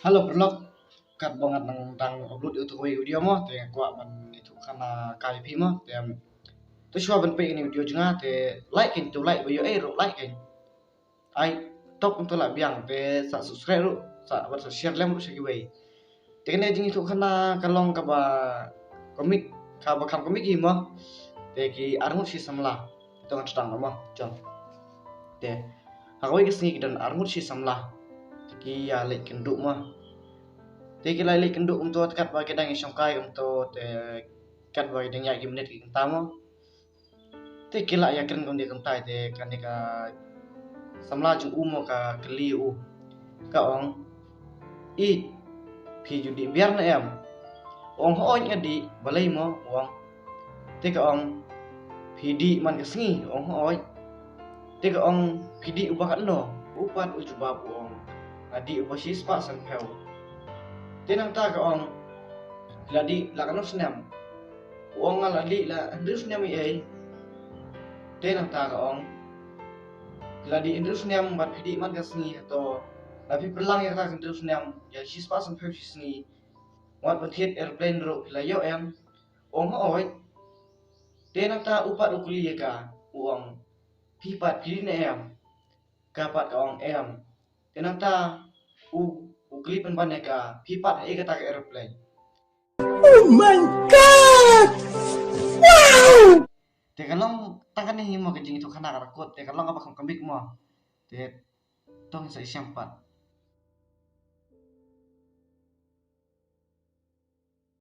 Halo Berlok, kat banget tentang upload YouTube video mo, te kuat man itu karena KIP mo, te tu shua ban pe ini video juga, te like video ro like kin, ai top untuk lah biang, te sa subscribe ru, sa buat share lem ru segi way, te kene jing itu karena kalong kaba komik, kaba kam komik mo, te ki armut si samlah, itu kan sedang mo, jom, te aku ini dan armut si samlah, ki ya like kenduk mo. Tiki lali kenduk untuk kat bagi dang isong kai untuk kat bagi dang yaki menit ki tamo. Tiki la yakin kon di kentai te kan ka samla ju umo ka keli u ka ong i pi judi biar na em. Ong ho ngadi balai mo ong te ka ong pidi man kesngi ong ho te ka ong pidi ubakan no upat ujuba ong adi ubasis pa san peu. Tenang ta ka ong ladi la kanus senam uang ladi la andrus senam ai tenang ta ka ong ladi andrus senam bat pidi man kasni atau tapi pelang ya ka andrus senam ya sis pasan pe sini wat petiet airplane ro la yo em ong oi tenang ta upat ukuli ya ka uang pipat pidi ne em kapat ka ong em tenang ta ukli penban ya ka pipat ai ka ta airplane. Oh my God! Wow! Te kalong tangan ni mo kajing itu kana rakot te kalong apa kambik mo te tong sa isyang pat